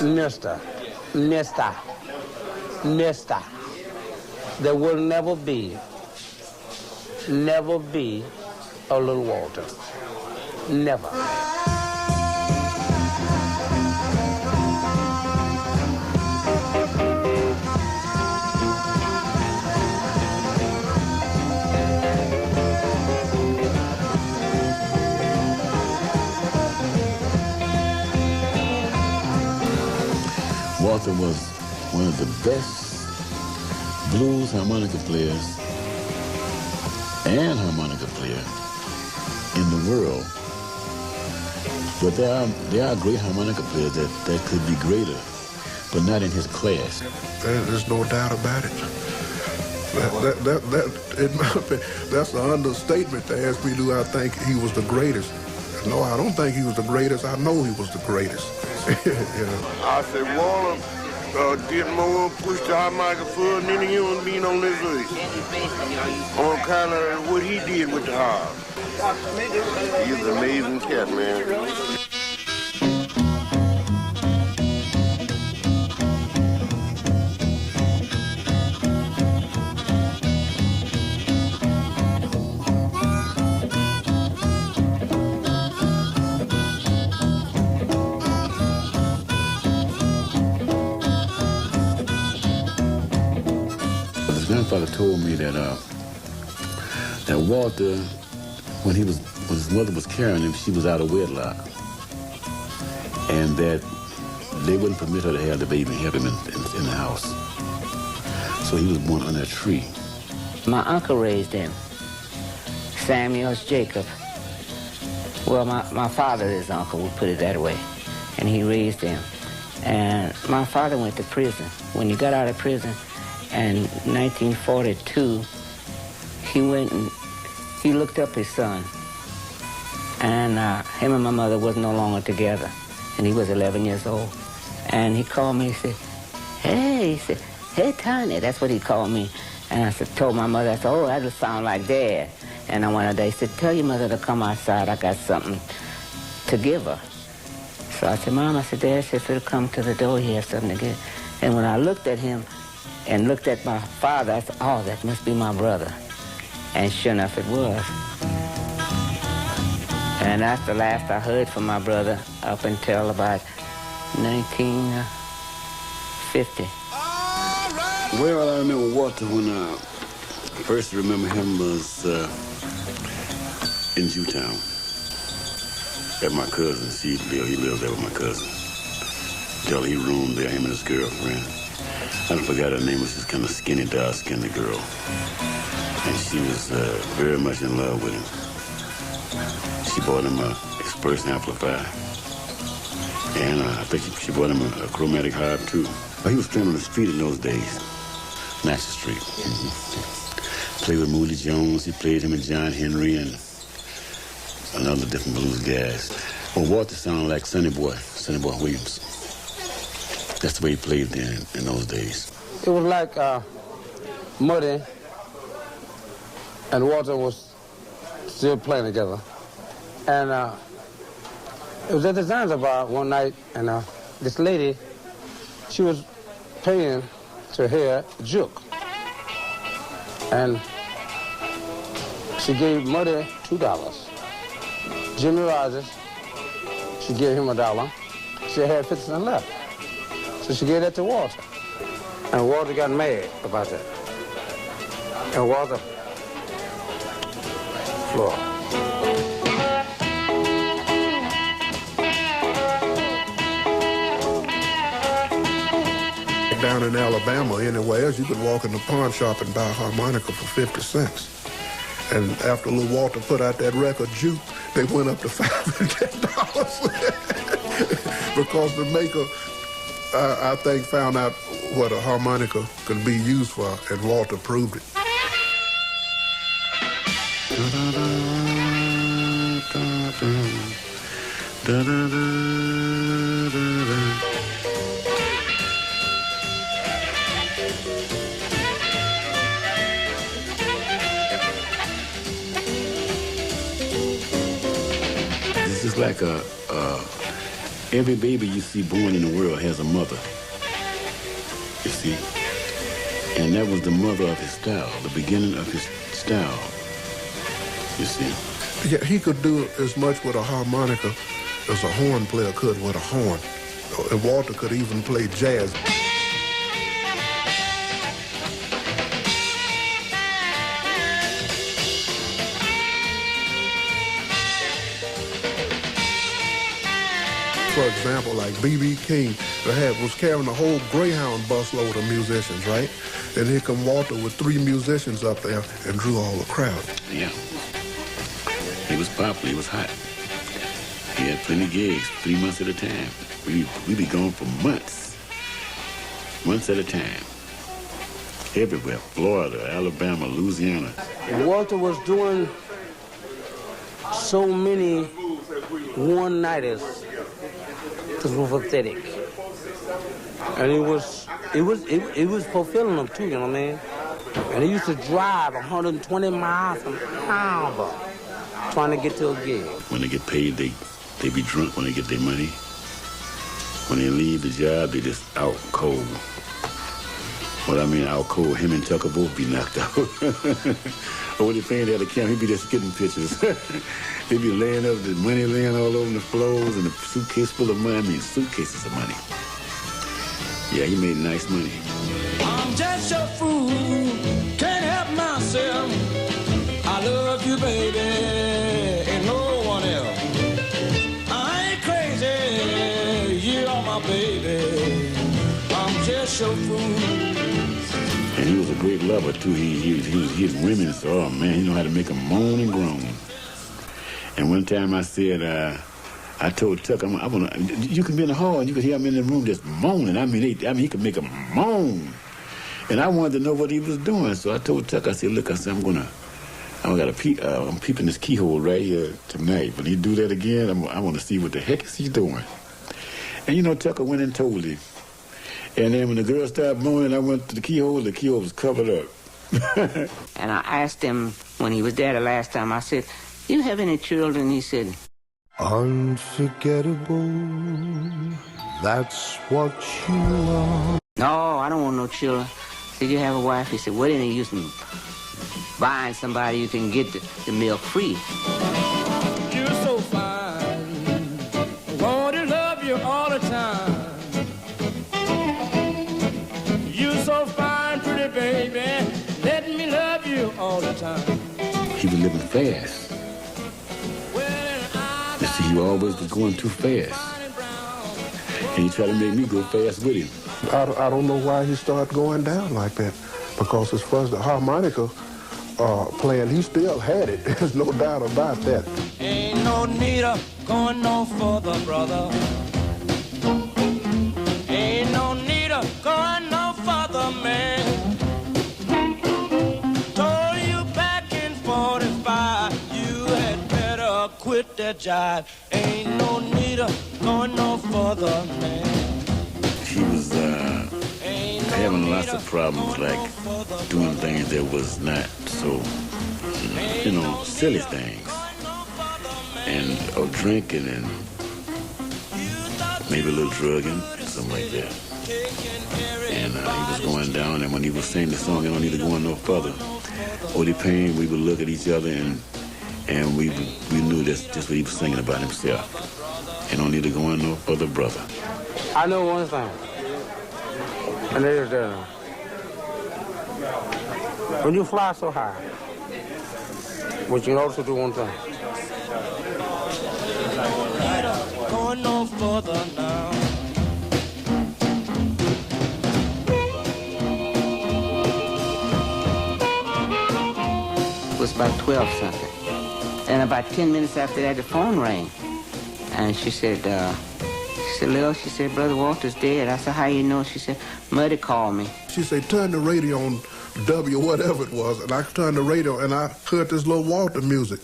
Mister, Mister. There will never be a little Walter. Never. Walter was one of the best blues harmonica players and harmonica player in the world. But there are great harmonica players that could be greater, but not in his class. There's no doubt about it. That's an understatement to ask me, do I think he was the greatest? No, I don't think he was the greatest. I know he was the greatest. I said, Walter did more, pushed the harmonica further than any human being on this earth. On kind of what he did with the harp. He's an amazing cat, man. My grandfather told me that Walter, when his mother was carrying him, she was out of wedlock, and that they wouldn't permit her to have the baby and have him in the house. So he was born under a tree. My uncle raised him, Samuel's Jacob. Well, my father is uncle, we'll put it that way, and he raised him. And my father went to prison. When he got out of prison, in 1942, he went and he looked up his son. And him and my mother was no longer together. And he was 11 years old. And he called me, he said, hey, Tiny. That's what he called me. And I told my mother, I said, oh, that just sound like Dad. And on one of the days, he said, tell your mother to come outside. I got something to give her. So I said, Mom, Dad said for her to come to the door. He has something to give. And when I looked at him, and looked at my father, I said, oh, that must be my brother. And sure enough, it was. And that's the last I heard from my brother up until about 1950. Well, I remember Walter when I first remember him was in Jewtown at my cousin's. He lived there with my cousin. Till he roomed there, him and his girlfriend. I forgot her name. It was this kind of skinny, dark-skinned girl. And she was very much in love with him. She bought him a Express amplifier. And I think she bought him a chromatic harp, too. But he was playing on the street in those days, Natchez Street. Mm-hmm. Played with Moody Jones. He played him and John Henry and another different blues guys. Well, Walter sounded like Sonny Boy Williams. That's the way he played then in those days. It was like Muddy and Walter was still playing together. And it was at the Zanzibar one night, and this lady, she was paying to hear Juke. And she gave Muddy $2. Jimmy Rogers, she gave him $1. She had 50 cents left. So she gave that to Walter. And Walter got mad about that. And Walter, floor. Down in Alabama, anywhere else, you could walk in the pawn shop and buy a harmonica for 50 cents. And after little Walter put out that record, Juke, they went up to $5 and $10. Because the maker, I think, found out what a harmonica could be used for, and Walter proved it. This is like a Every baby you see born in the world has a mother, you see. And that was the mother of his style, the beginning of his style, you see. Yeah, he could do as much with a harmonica as a horn player could with a horn. And Walter could even play jazz. For example, like B.B. King was carrying a whole Greyhound busload of musicians, right? And here come Walter with 3 musicians up there and drew all the crowd. Yeah. He was popular, he was hot. He had plenty of gigs, 3 months at a time. We'd be gone for months at a time. Everywhere, Florida, Alabama, Louisiana. Walter was doing so many one-nighters because we were pathetic. And it was fulfilling them too, you know what I mean? And he used to drive 120 miles an hour trying to get to a gig. When they get paid, they be drunk when they get their money. When they leave the job, they just out cold. What I mean, out cold, him and Tucker both be knocked out. Or when they paying at the camp, he be just getting pictures. They be laying up, the money laying all over the floors and a suitcase full of money. I mean, suitcases of money. Yeah, he made nice money. I'm just a fool, can't help myself. I love you, baby, and no one else. I ain't crazy, you are my baby. I'm just a fool. And he was a great lover, too. He was women, so, oh, man, he know how to make them moan and groan. And one time I said, I told Tuck, you can be in the hall and you can hear him in the room just moaning. I mean, he could make them moan. And I wanted to know what he was doing. So I told Tuck, I said, look, I'm peeping this keyhole right here tonight. When he do that again, I want to see what the heck is he doing. And you know, Tucker went and told him. And then when the girl started moaning, I went to the keyhole was covered up. And I asked him when he was there the last time, I said, do you have any children? He said, unforgettable, that's what you are. no, I don't want no children. Did you have a wife? He said, what any use in buying somebody you can get the milk free? You're so fine, I want to love you all the time. You're so fine, pretty baby, let me love you all the time. He was living fast. You see, he always was going too fast. And he tried to make me go fast with him. I don't know why he started going down like that. Because as far as the harmonica playing, he still had it. There's no doubt about that. Ain't no need of going no further, brother. Ain't no need of going no further, man. Told you back in 45, you had better quit that jive. Ain't no need of going no further, man. He was having lots of problems, like doing things that was not so, silly things. And drinking and maybe a little drugging, something like that. And he was going down, and when he was singing the song, "You Don't Need to Go No Further," Odie Payne, we would look at each other and we knew that's just what he was singing about himself. You don't need to go no further, brother. I know one thing, and it is that when you fly so high, but you can also do one thing. Going no further now. It was about 12 something. And about 10 minutes after that, the phone rang. And she said, Lil, she said, Brother Walter's dead. I said, how you know? She said, Muddy called me. She said, turn the radio on W, whatever it was. And I turned the radio and I heard this Lil Walter music.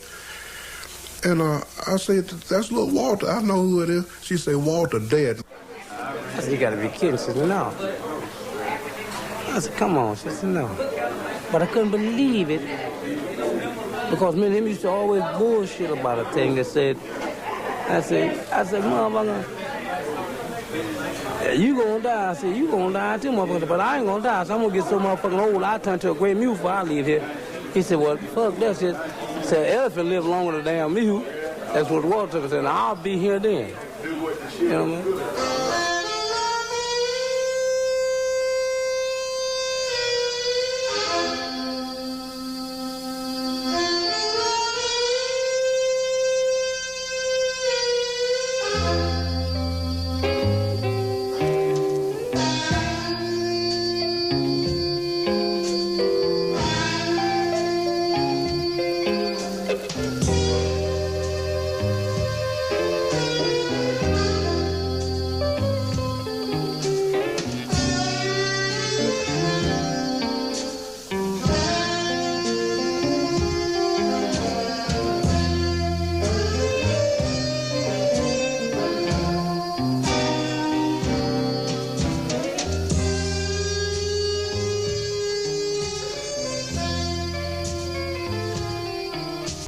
And I said, that's Lil Walter. I know who it is. She said, Walter dead. I said, you gotta be kidding. She said, no. I said, come on. She said, no. But I couldn't believe it. Because me and him used to always bullshit about a thing that said, I said, motherfucker, You gonna die. I said, you gonna die too, motherfucker. But I ain't gonna die, so I'm gonna get so motherfucking old, I turn to a great mule before I leave here. He said, well, fuck that shit. He said, elephant live longer than a damn mule. That's what Walter said. I'll be here then. You know what I mean?